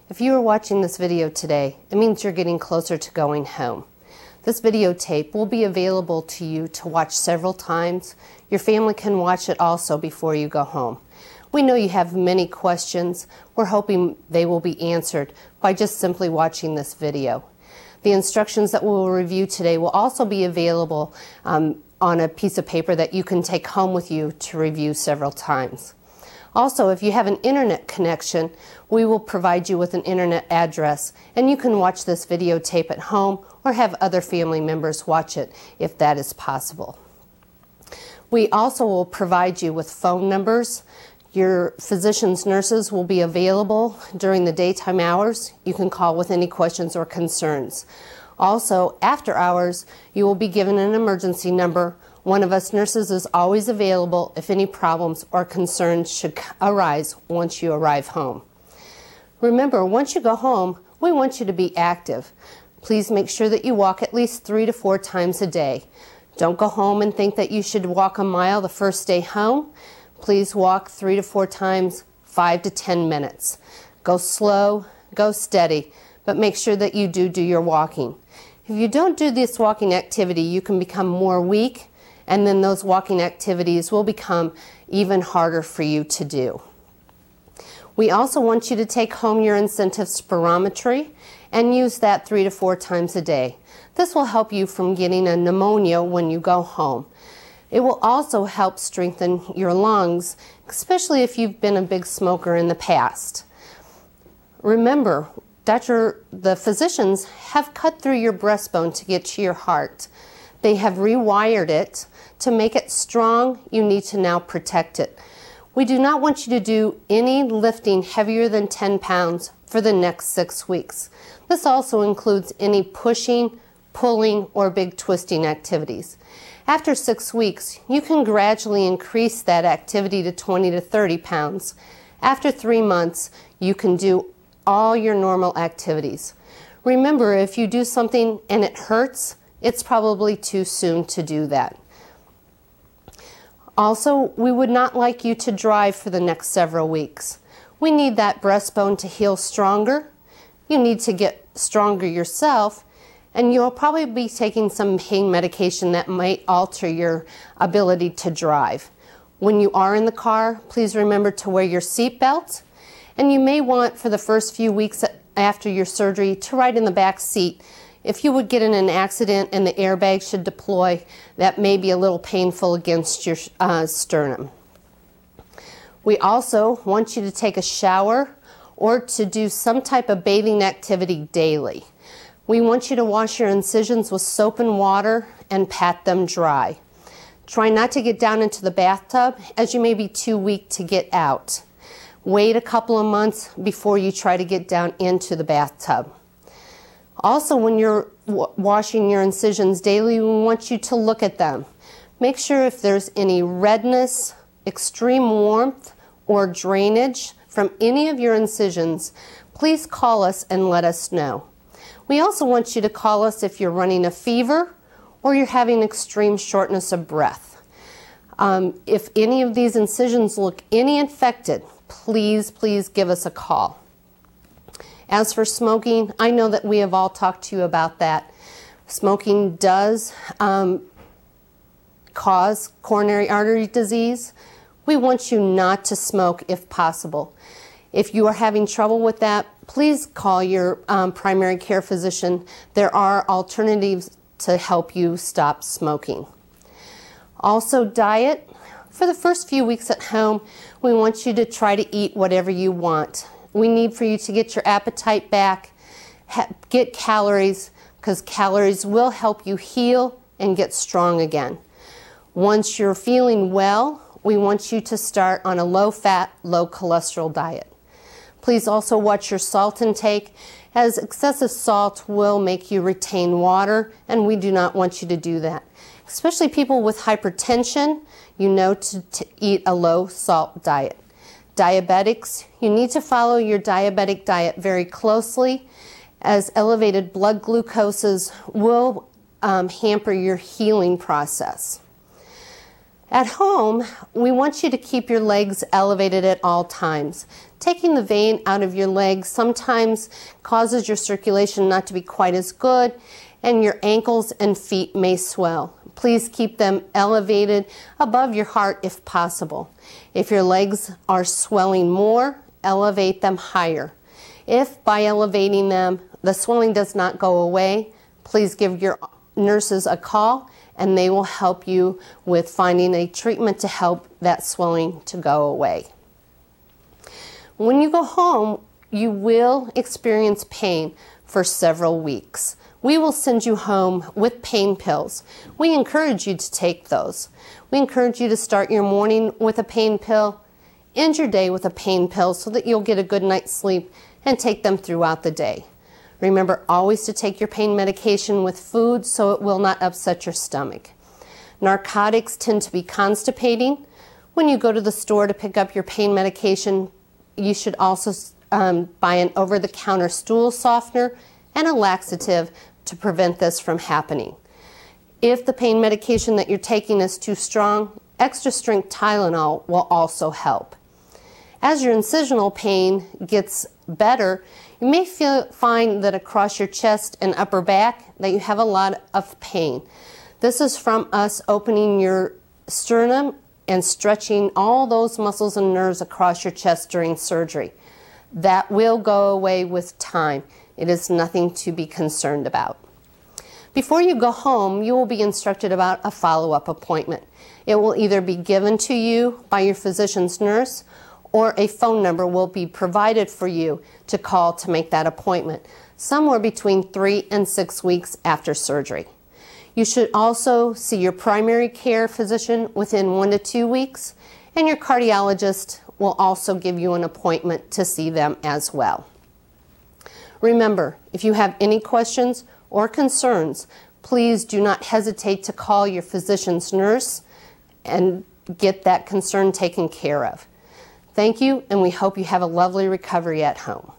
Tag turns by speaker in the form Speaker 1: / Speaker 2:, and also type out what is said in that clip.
Speaker 1: If you are watching this video today, it means you're getting closer to going home. This videotape will be available to you to watch several times. Your family can watch it also before you go home. We know you have many questions. We're hoping they will be answered by just simply watching this video. The instructions that we will review today will also be available on a piece of paper that you can take home with you to review several times. Also, if you have an internet connection, we will provide you with an internet address, and you can watch this videotape at home or have other family members watch it if that is possible. We also will provide you with phone numbers. Your physician's nurses will be available during the daytime hours. You can call with any questions or concerns. Also, after hours, you will be given an emergency number. One of us nurses is always available if any problems or concerns should arise once you arrive home. Remember, once you go home, we want you to be active. Please make sure that you walk at least 3 to 4 times a day. Don't go home and think that you should walk a mile the first day home. Please walk 3 to 4 times, 5 to 10 minutes. Go slow, go steady, but make sure that you do your walking. If you don't do this walking activity, you can become more weak, and then those walking activities will become even harder for you to do. We also want you to take home your incentive spirometry and use that 3 to 4 times a day. This will help you from getting a pneumonia when you go home. It will also help strengthen your lungs, especially if you've been a big smoker in the past. Remember, the physicians have cut through your breastbone to get to your heart. They have rewired it to make it strong. You need to now protect it. We do not want you to do any lifting heavier than 10 pounds for the next 6 weeks. This also includes any pushing, pulling, or big twisting activities. After 6 weeks, you can gradually increase that activity to 20 to 30 pounds. After 3 months, you can do all your normal activities. Remember, if you do something and it hurts, it's probably too soon to do that. Also, we would not like you to drive for the next several weeks. We need that breastbone to heal stronger. You need to get stronger yourself, and you'll probably be taking some pain medication that might alter your ability to drive. When you are in the car, please remember to wear your seatbelt, and you may want for the first few weeks after your surgery to ride in the back seat. If you would get in an accident and the airbag should deploy, that may be a little painful against your sternum. We also want you to take a shower or to do some type of bathing activity daily. We want you to wash your incisions with soap and water and pat them dry. Try not to get down into the bathtub, as you may be too weak to get out. Wait a couple of months before you try to get down into the bathtub. Also, when you're washing your incisions daily, we want you to look at them. Make sure if there's any redness, extreme warmth, or drainage from any of your incisions, please call us and let us know. We also want you to call us if you're running a fever or you're having extreme shortness of breath. If any of these incisions look any infected, please give us a call. As for smoking, I know that we have all talked to you about that. Smoking does cause coronary artery disease. We want you not to smoke if possible. If you are having trouble with that, please call your primary care physician. There are alternatives to help you stop smoking. Also, diet. For the first few weeks at home, we want you to try to eat whatever you want. We need for you to get your appetite back, get calories, because calories will help you heal and get strong again. Once you're feeling well, we want you to start on a low-fat, low-cholesterol diet. Please also watch your salt intake, as excessive salt will make you retain water, and we do not want you to do that. Especially people with hypertension, you know to eat a low-salt diet. Diabetics, you need to follow your diabetic diet very closely, as elevated blood glucoses will hamper your healing process. At home, we want you to keep your legs elevated at all times. Taking the vein out of your legs sometimes causes your circulation not to be quite as good, and your ankles and feet may swell. Please keep them elevated above your heart if possible. If your legs are swelling more, elevate them higher. If by elevating them, the swelling does not go away, please give your nurses a call and they will help you with finding a treatment to help that swelling to go away. When you go home, you will experience pain for several weeks. We will send you home with pain pills. We encourage you to take those. We encourage you to start your morning with a pain pill, end your day with a pain pill so that you'll get a good night's sleep, and take them throughout the day. Remember always to take your pain medication with food so it will not upset your stomach. Narcotics tend to be constipating. When you go to the store to pick up your pain medication, you should also buy an over-the-counter stool softener and a laxative to prevent this from happening. If the pain medication that you're taking is too strong, extra strength Tylenol will also help. As your incisional pain gets better, you may find that across your chest and upper back that you have a lot of pain. This is from us opening your sternum and stretching all those muscles and nerves across your chest during surgery. That will go away with time. It is nothing to be concerned about. Before you go home, you will be instructed about a follow-up appointment. It will either be given to you by your physician's nurse or a phone number will be provided for you to call to make that appointment, somewhere between 3 and 6 weeks after surgery. You should also see your primary care physician within 1 to 2 weeks, and your cardiologist will also give you an appointment to see them as well. Remember, if you have any questions or concerns, please do not hesitate to call your physician's nurse and get that concern taken care of. Thank you, and we hope you have a lovely recovery at home.